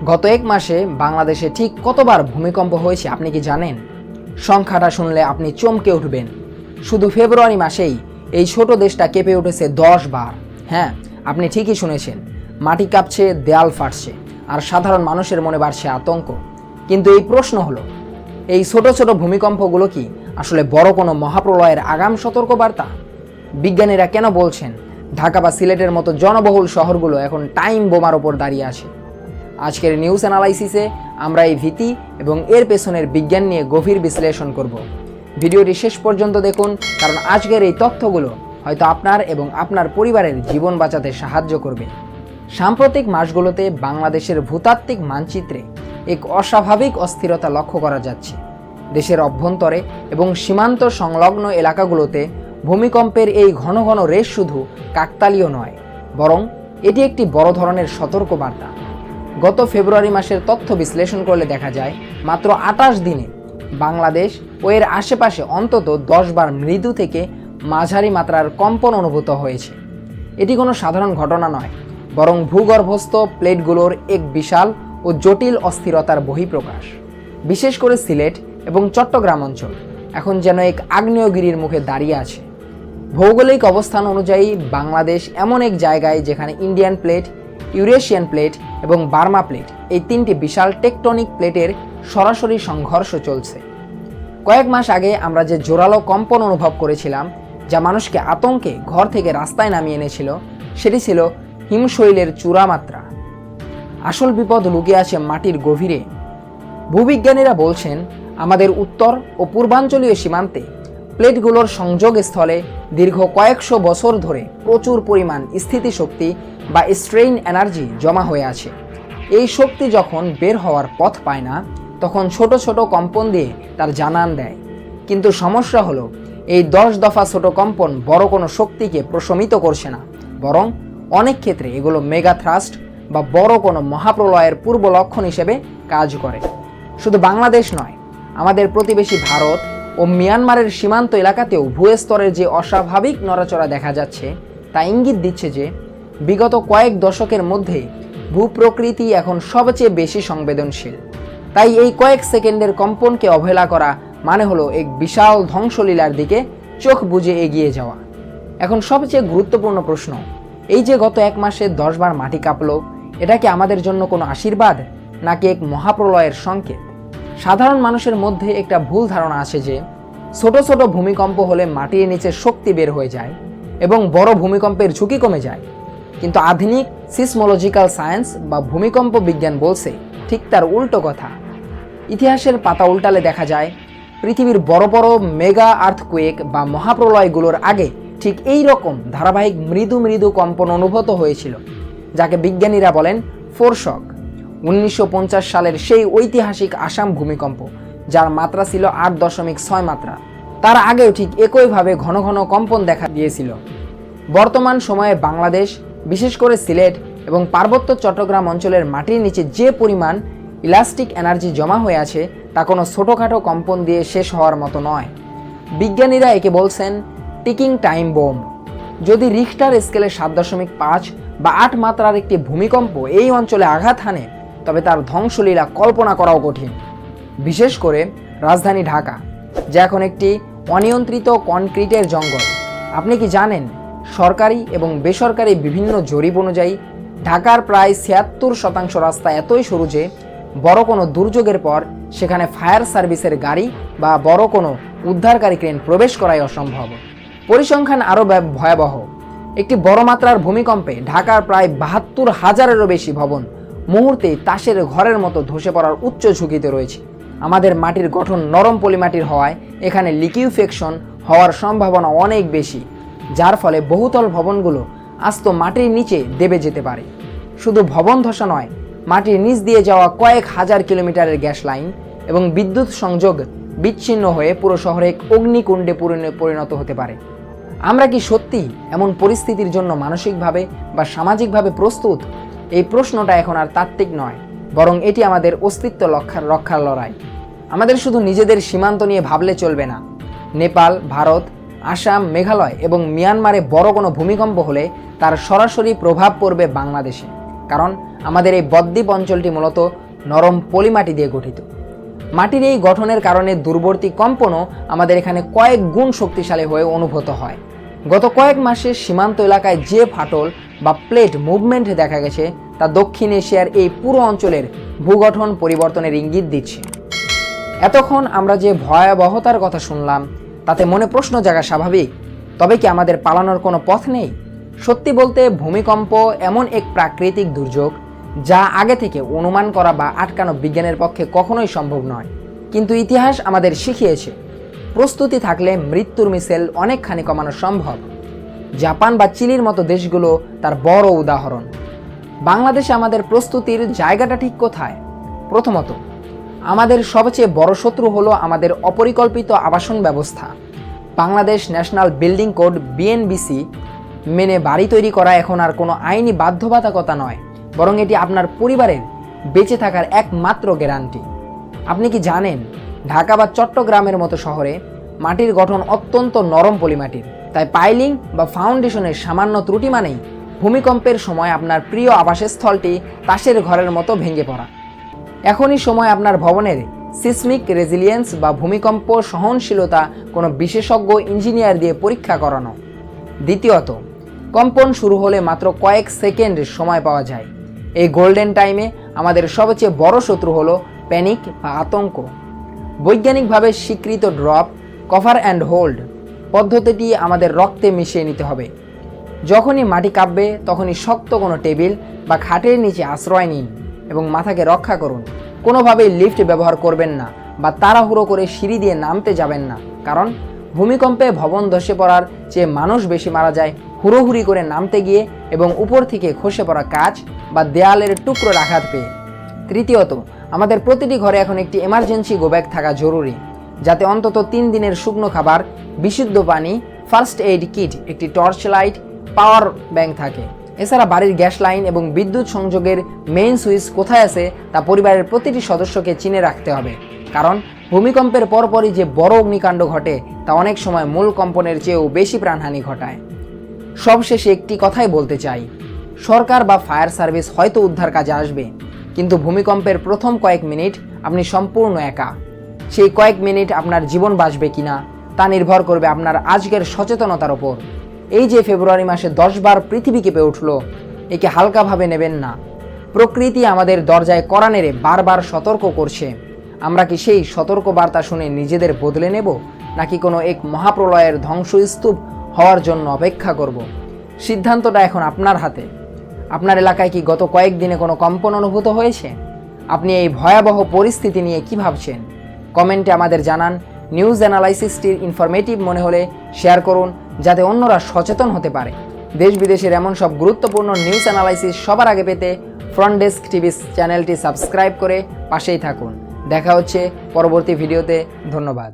গত এক মাসে বাংলাদেশে ঠিক কতবার ভূমিকম্প হয়েছে আপনি কি জানেন? সংখ্যাটা শুনলে আপনি চমকে উঠবেন। শুধু ফেব্রুয়ারি মাসেই এই ছোট দেশটা কেঁপে উঠেছে 10 বার। হ্যাঁ, আপনি ঠিকই শুনেছেন, মাটি কাঁপছে, দেয়াল ফাটছে, আর সাধারণ মানুষের মনে বাড়ছে আতঙ্ক। কিন্তু এই প্রশ্ন হলো, এই ছোট ছোট ভূমিকম্পগুলো কি আসলে বড় কোনো মহাপ্রলয়ের আগাম সতর্কবার্তা? বিজ্ঞানীরা কেন বলছেন ঢাকা বা সিলেটের মতো জনবহুল শহরগুলো এখন টাইম বোমার ওপর দাঁড়িয়ে আছে? আজকের নিউজ অ্যানালাইসিসে আমরা এই ভীতি এবং এর পেছনের বিজ্ঞান নিয়ে গভীর বিশ্লেষণ করব। ভিডিওটি শেষ পর্যন্ত দেখুন, কারণ আজকের এই তথ্যগুলো হয়তো আপনার এবং আপনার পরিবারের জীবন বাঁচাতে সাহায্য করবে। সাম্প্রতিক মাসগুলোতে বাংলাদেশের ভূতাত্ত্বিক মানচিত্রে এক অস্বাভাবিক অস্থিরতা লক্ষ্য করা যাচ্ছে। দেশের অভ্যন্তরে এবং সীমান্ত সংলগ্ন এলাকাগুলোতে ভূমিকম্পের এই ঘন ঘন রেশ শুধু কাকতালীয় নয়, বরং এটি একটি বড় ধরনের সতর্কবার্তা। গত ফেব্রুয়ারি মাসের তথ্য বিশ্লেষণ করলে দেখা যায়, মাত্র 28 দিনে বাংলাদেশ ও এর আশেপাশে অন্তত 10 বার মৃদু থেকে মাঝারি মাত্রার কম্পন অনুভূত হয়েছে। এটি কোনো সাধারণ ঘটনা নয়, বরং ভূগর্ভস্থ প্লেটগুলোর এক বিশাল ও জটিল অস্থিরতার বহিঃপ্রকাশ। বিশেষ করে সিলেট এবং চট্টগ্রাম অঞ্চল এখন যেন এক আগ্নেয়গিরির মুখে দাঁড়িয়ে আছে। ভৌগোলিক অবস্থান অনুযায়ী বাংলাদেশ এমন এক জায়গায় যেখানে ইন্ডিয়ান প্লেট, ইউরেশিয়ান প্লেট এবং বার্মা প্লেট, এই তিনটি বিশাল টেকটনিক প্লেটের সরাসরি সংঘর্ষ চলছে। কয়েক মাস আগে আমরা যে জোরালো কম্পন অনুভব করেছিলাম, যা মানুষকে আতঙ্কে ঘর থেকে রাস্তায় নামিয়ে এনেছিল, সেটি ছিল হিমশৈলের চূড়ামাত্রা। আসল বিপদ লুকিয়ে আছে মাটির গভীরে। ভূবিজ্ঞানীরা বলছেন, আমাদের উত্তর ও পূর্বাঞ্চলীয় সীমান্তে প্লেটগুলোর সংযোগস্থলে দীর্ঘ কয়েকশো বছর ধরে প্রচুর পরিমাণ স্থিতিশক্তি বা স্ট্রেইন এনার্জি জমা হয়ে আছে। এই শক্তি যখন বের হওয়ার পথ পায় না, তখন ছোট ছোট কম্পন দিয়ে তার জানান দেয়। কিন্তু সমস্যা হলো, এই 10 দফা ছোট কম্পন বড় কোনো শক্তিকে প্রশমিত করছে না, বরং অনেক ক্ষেত্রে এগুলো মেগা থ্রাস্ট বা বড় কোনো মহাপ্রলয়ের পূর্ব লক্ষণ হিসেবে কাজ করে। শুধু বাংলাদেশ নয়, আমাদের প্রতিবেশী ভারত ও মিয়ানমারের সীমান্ত এলাকাতেও ভূস্তরের যে অস্বাভাবিক নড়াচড়া দেখা যাচ্ছে, তা ইঙ্গিত দিচ্ছে যে বিগত কয়েক দশকের মধ্যে ভূপ্রকৃতি এখন সবচেয়ে বেশি সংবেদনশীল। তাই এই কয়েক সেকেন্ডের কম্পনকে অবহেলা করা মানে হলো এক বিশাল ধ্বংসলীলার দিকে চোখ বুজে এগিয়ে যাওয়া। এখন সবচেয়ে গুরুত্বপূর্ণ প্রশ্ন, এই যে গত এক মাসে 10 বার মাটি কাঁপলো, এটা কি আমাদের জন্য কোনো আশীর্বাদ নাকি এক মহাপ্রলয়ের সংকেত? সাধারণ মানুষের মধ্যে একটা ভুল ধারণা আছে যে ছোট ছোট ভূমিকম্প হলে মাটির নিচে শক্তি বের হয়ে যায় এবং বড় ভূমিকম্পের ঝুঁকি কমে যায়। কিন্তু আধুনিক সিসমোলজিক্যাল সায়েন্স বা ভূমিকম্প বিজ্ঞান বলছে ঠিক তার উল্টো কথা। ইতিহাসের পাতা উল্টালে দেখা যায়, পৃথিবীর বড় বড় মেগা আর্থকুয়েক বা মহাপ্রলয়গুলোর আগে ঠিক এই রকম ধারাবাহিক মৃদু মৃদু কম্পন অনুভূত হয়েছিল, যাকে বিজ্ঞানীরা বলেন ফোরশক। 1950 সালের সেই ঐতিহাসিক আসাম ভূমিকম্প, যার মাত্রা ছিল 8.6 মাত্রা, তার আগেও ঠিক একইভাবে ঘন ঘন কম্পন দেখা দিয়েছিল। বর্তমান সময়ে বাংলাদেশ, বিশেষ করে সিলেট এবং পার্বত্য চট্টগ্রাম অঞ্চলের মাটির নিচে যে পরিমাণ ইলাস্টিক এনার্জি জমা হয়ে আছে, তা কোনো ছোটোখাটো কম্পন দিয়ে শেষ হওয়ার মতো নয়। বিজ্ঞানীরা একে বলছেন টিকিং টাইম বোম। যদি রিখটার স্কেলে 7.5 বা 8 মাত্রার একটি ভূমিকম্প এই অঞ্চলে আঘাত হানে, তবে তার ধ্বংসলীলা কল্পনা করাও কঠিন। বিশেষ করে রাজধানী ঢাকা, যা এখন একটি অনিয়ন্ত্রিত কনক্রিটের জঙ্গল। আপনি কি জানেন, সরকারি এবং বেসরকারি বিভিন্ন জরিপ অনুযায়ী ঢাকার প্রায় 76% রাস্তা এতই সরু যে বড় কোনো দুর্যোগের পর সেখানে ফায়ার সার্ভিসের গাড়ি বা বড় কোনো উদ্ধারকারী ক্রেন প্রবেশ করাই অসম্ভব। পরিসংখ্যান আরও ভয়াবহ। একটি বড় মাত্রার ভূমিকম্পে ঢাকার প্রায় 72,000-এরও বেশি ভবন মুহূর্তেই তাসের ঘরের মতো ধসে পড়ার উচ্চ ঝুঁকিতে রয়েছে। আমাদের মাটির গঠন নরম পলিমাটির হওয়ায় এখানে লিকিউফেকশন হওয়ার সম্ভাবনা অনেক বেশি, যার ফলে বহুতল ভবনগুলো আস্ত মাটির নিচে দেবে যেতে পারে। শুধু ভবন ধসা নয়, মাটির নিচ দিয়ে যাওয়া কয়েক হাজার কিলোমিটারের গ্যাস লাইন এবং বিদ্যুৎ সংযোগ বিচ্ছিন্ন হয়ে পুরো শহরে এক অগ্নিকুণ্ডে পরিণত হতে পারে। আমরা কি সত্যি এমন পরিস্থিতির জন্য মানসিকভাবে বা সামাজিকভাবে প্রস্তুত? এই প্রশ্নটা এখন আর তাত্ত্বিক নয়, বরং এটি আমাদের অস্তিত্ব রক্ষার লড়াই। আমাদের শুধু নিজেদের সীমান্ত নিয়ে ভাবলে চলবে না। নেপাল, ভারত, আসাম, মেঘালয় এবং মিয়ানমারে বড় কোনো ভূমিকম্প হলে তার সরাসরি প্রভাব পড়বে বাংলাদেশে। কারণ আমাদের এই বদ্বীপ অঞ্চলটি মূলত নরম পলিমাটি দিয়ে গঠিত। মাটির এই গঠনের কারণে দূরবর্তী কম্পনও আমাদের এখানে কয়েক গুণ শক্তিশালী হয়ে অনুভূত হয়। গত কয়েক মাসে সীমান্ত এলাকায় যে ফাটল বা প্লেট মুভমেন্ট দেখা গেছে তা দক্ষিণ এশিয়ার এই পুরো অঞ্চলের ভূগঠন পরিবর্তনের ইঙ্গিত দিচ্ছে। এতক্ষণ আমরা যে ভয়াবহতার কথা শুনলাম তাতে মনে প্রশ্ন জাগা স্বাভাবিক, তবে কি আমাদের পালানোর কোনো পথ নেই? সত্যি বলতে ভূমিকম্প এমন এক প্রাকৃতিক দুর্যোগ যা আগে থেকে অনুমান করা বা আটকানো বিজ্ঞানের পক্ষে কখনোই সম্ভব নয়। কিন্তু ইতিহাস আমাদের শিখিয়েছে প্রস্তুতি থাকলে মৃত্যুর মিছিল অনেকখানি কমানো সম্ভব। জাপান বা চিলির মতো দেশগুলো তার বড় উদাহরণ। বাংলাদেশে আমাদের প্রস্তুতির জায়গাটা ঠিক কোথায়? প্রথমত, আমাদের সবচেয়ে বড় শত্রু হলো আমাদের অপরিকল্পিত আবাসন ব্যবস্থা। Bangladesh national building code BNBC মেনে বাড়ি তৈরি করা এখন আর কোনো আইনি বাধ্যবাধকতা নয়, বরং এটি আপনার পরিবারের বেঁচে থাকার একমাত্র গ্যারান্টি। আপনি কি জানেন ঢাকা বা চট্টগ্রামের মতো শহরে মাটির গঠন অত্যন্ত নরম পলিমাটির, তাই পাইলিং বা ফাউন্ডেশনের সামান্য ত্রুটি মানেই ভূমিকম্পের সময় আপনার প্রিয় আবাসস্থলটি তাসের ঘরের মতো ভেঙে পড়া। এখনই সময় আপনার ভবনের সিসমিক রেজিলিয়েন্স বা ভূমিকম্প সহনশীলতা কোনো বিশেষজ্ঞ ইঞ্জিনিয়ার দিয়ে পরীক্ষা করানো। দ্বিতীয়ত, কম্পন শুরু হলে মাত্র কয়েক সেকেন্ড সময় পাওয়া যায়। এই গোল্ডেন টাইমে আমাদের সবচেয়ে বড় শত্রু হলো প্যানিক বা আতঙ্ক। বৈজ্ঞানিকভাবে স্বীকৃত ড্রপ, কভার অ্যান্ড হোল্ড পদ্ধতিটি আমাদের রক্তে মিশিয়ে নিতে হবে। যখনই মাটি কাঁপবে তখনই শক্ত কোনো টেবিল বা খাটের নিচে আশ্রয় নিন এবং মাথাকে রক্ষা করুন। কোনোভাবেই লিফট ব্যবহার করবেন না বা তাড়াহুড়ো করে সিঁড়ি দিয়ে নামতে যাবেন না, কারণ ভূমিকম্পে ভবন ধসে পড়ার চেয়ে মানুষ বেশি মারা যায় হুড়োহুড়ি করে নামতে গিয়ে এবং উপর থেকে খসে পড়া কাঁচ বা দেয়ালের টুকরোর আঘাত পেয়ে। তৃতীয়ত, আমাদের প্রতিটি ঘরে এখন একটি এমার্জেন্সি গো ব্যাগ থাকা জরুরি, যাতে অন্তত 3 দিনের শুকনো খাবার, বিশুদ্ধ পানি, ফার্স্ট এইড কিট, একটি টর্চ লাইট, পাওয়ার ব্যাংক থাকে। এছাড়া বাড়ির গ্যাস লাইন এবং বিদ্যুৎ সংযোগের মেইন সুইচ কোথায় আছে তা পরিবারের প্রতিটি সদস্যকে চিনে রাখতে হবে, কারণ ভূমিকম্পের পরপরই যে বড় অগ্নিকাণ্ড ঘটে তা অনেক সময় মূল কম্পনের চেয়েও বেশি প্রাণহানি ঘটায়। সবশেষে একটি কথাই বলতে চাই, সরকার বা ফায়ার সার্ভিস হয়তো উদ্ধার কাজে আসবে, কিন্তু ভূমিকম্পের প্রথম কয়েক মিনিট আপনি সম্পূর্ণ একা। সেই কয়েক মিনিট আপনার জীবন বাঁচবে কিনা তা নির্ভর করবে আপনার আজকের সচেতনতার ওপর। এই যে ফেব্রুয়ারি মাসে 10 বার পৃথিবী কেঁপে উঠল, একে হালকাভাবে নেবেন না। প্রকৃতি আমাদের দরজায় কড়া নেড়ে বারবার সতর্ক করছে। আমরা কি সেই সতর্ক বার্তা শুনে নিজেদের বদলে নেব, নাকি কোনো এক মহাপ্রলয়ের ধ্বংসস্তূপ হওয়ার জন্য অপেক্ষা করব? সিদ্ধান্তটা এখন আপনার হাতে। আপনার এলাকায় কি গত কয়েকদিনে কোনো কম্পন অনুভূত হয়েছে? আপনি এই ভয়াবহ পরিস্থিতি নিয়ে কি ভাবছেন? কমেন্টে আমাদের জানান। নিউজ অ্যানালাইসিসটির ইনফরমেটিভ মনে হলে শেয়ার করুন, যাতে অন্যরা সচেতন হতে পারে। দেশ বিদেশের এমন সব গুরুত্বপূর্ণ নিউজ অ্যানালাইসিস সবার আগে পেতে ফ্রন্ট ডেস্ক টিভি চ্যানেলটি সাবস্ক্রাইব করে পাশেই থাকুন। দেখা হচ্ছে পরবর্তী ভিডিওতে। ধন্যবাদ।